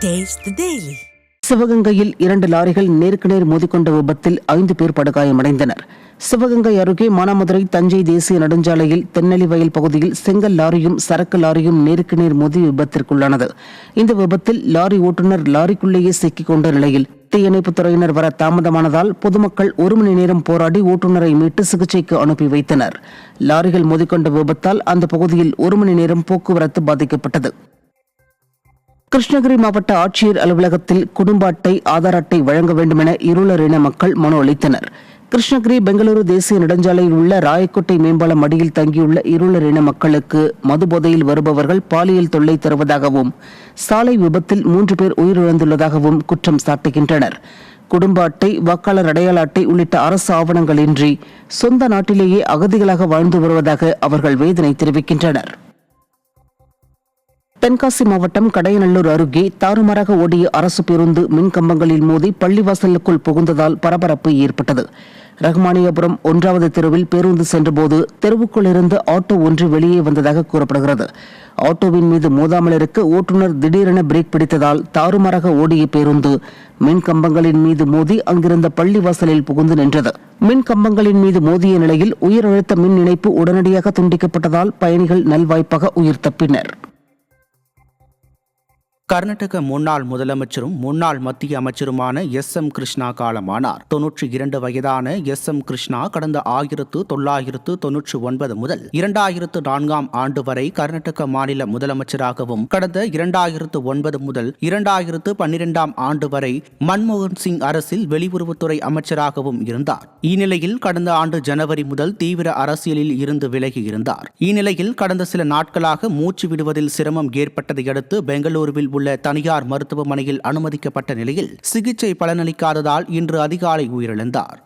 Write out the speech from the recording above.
Taste the Daily. சிவகங்கையில் 2 லாரிகள் நேருக்கு நேர் மோதிக்கொண்ட விபத்தில் 5 பேர் படுகாயமடைந்தனர். சிவகங்கை அருகே மானாமதுரை தஞ்சை தேசிய நெடுஞ்சாலையில் தென்னலி வயல் பகுதியில் செங்கல் லாரியும் சரக்கு லாரியும் நேருக்கு நேர் மோதி விபத்திற்குள்ளானது. இந்த விபத்தில் லாரி ஓட்டுநர் லாரிக்குள்ளேயே சிக்கிக் கொண்ட நிலையில் தீயணைப்புத் துறையினர் வர தாமதமானதால் பொதுமக்கள் 1 மணி நேரம் போராடி ஓட்டுநரை மீட்டு சிகிச்சைக்கு அனுப்பி வைத்தனர். லாரிகள் மோதிக்கொண்ட விபத்தால் அந்த பகுதியில் 1 மணி நேரம் போக்குவரத்து பாதிக்கப்பட்டது. கிருஷ்ணகிரி மாவட்ட ஆட்சியர் அலுவலகத்தில் குடும்ப அட்டை, ஆதார் அட்டை வழங்க வேண்டும் என இருளர் இன மக்கள் மனு அளித்தனர். கிருஷ்ணகிரி பெங்களூரு தேசிய நெடுஞ்சாலையில் உள்ள ராயக்கோட்டை மேம்பாலம் அடியில் தங்கியுள்ள இருளர் இன மக்களுக்கு மது போதையில் வருபவர்கள் பாலியல் தொல்லை தருவதாகவும் சாலை விபத்தில் 3 பேர் உயிரிழந்துள்ளதாகவும் குற்றம் சாட்டுகின்றனர். குடும்ப அட்டை, வாக்காளர் அடையாள அட்டை உள்ளிட்ட அரசு ஆவணங்களின்றி சொந்த நாட்டிலேயே அகதிகளாக வாழ்ந்து வருவதாக அவர்கள் வேதனை தெரிவிக்கின்றனர். தென்காசி மாவட்டம் கடையநல்லூர் அருகே தாறுமாறாக ஓடிய அரசு பேருந்து மின் கம்பங்களில் மோதி பள்ளிவாசலுக்குள் புகுந்ததால் பரபரப்பு ஏற்பட்டது. ரஹ்மானியபுரம் 1வது தெருவில் பேருந்து சென்றபோது தெருவுக்குள் இருந்து ஆட்டோ ஒன்று வெளியே வந்ததாக கூறப்படுகிறது. ஆட்டோவின் மீது மோதாமல் இருக்க ஓட்டுநர் திடீரென பிரேக் பிடித்ததால் தாறுமாறாக ஓடிய பேருந்து மின் கம்பங்களின் மீது மோதி அங்கிருந்த பள்ளிவாசலில் புகுந்து நின்றது. மின் கம்பங்களின் மீது மோதிய நிலையில் உயர் அழுத்த மின் இணைப்பு உடனடியாக துண்டிக்கப்பட்டதால் பயணிகள் நல்வாய்ப்பாக உயிர் தப்பினர். கர்நாடக முன்னாள் முதலமைச்சரும் முன்னாள் மத்திய அமைச்சருமான எஸ்.எம். கிருஷ்ணா காலமானார். 92 வயதான எஸ்.எம். கிருஷ்ணா கடந்த 1999 முதல் 2004 ஆண்டு வரை கர்நாடக மாநில முதலமைச்சராகவும், கடந்த 2009 முதல் 2012 ஆண்டு வரை மன்மோகன் சிங் அரசில் வெளியுறவுத்துறை அமைச்சராகவும் இருந்தார். இந்நிலையில் கடந்த ஆண்டு ஜனவரி முதல் தீவிர அரசியலில் இருந்து விலகி இருந்தார். இந்நிலையில் கடந்த சில நாட்களாக மூச்சு விடுவதில் சிரமம் ஏற்பட்டதை அடுத்து பெங்களூருவில் உள்ள தனியார் மருத்துவமனையில் அனுமதிக்கப்பட்ட நிலையில் சிகிச்சை பலனளிக்காததால் இன்று அதிகாலை உயிரிழந்தார்.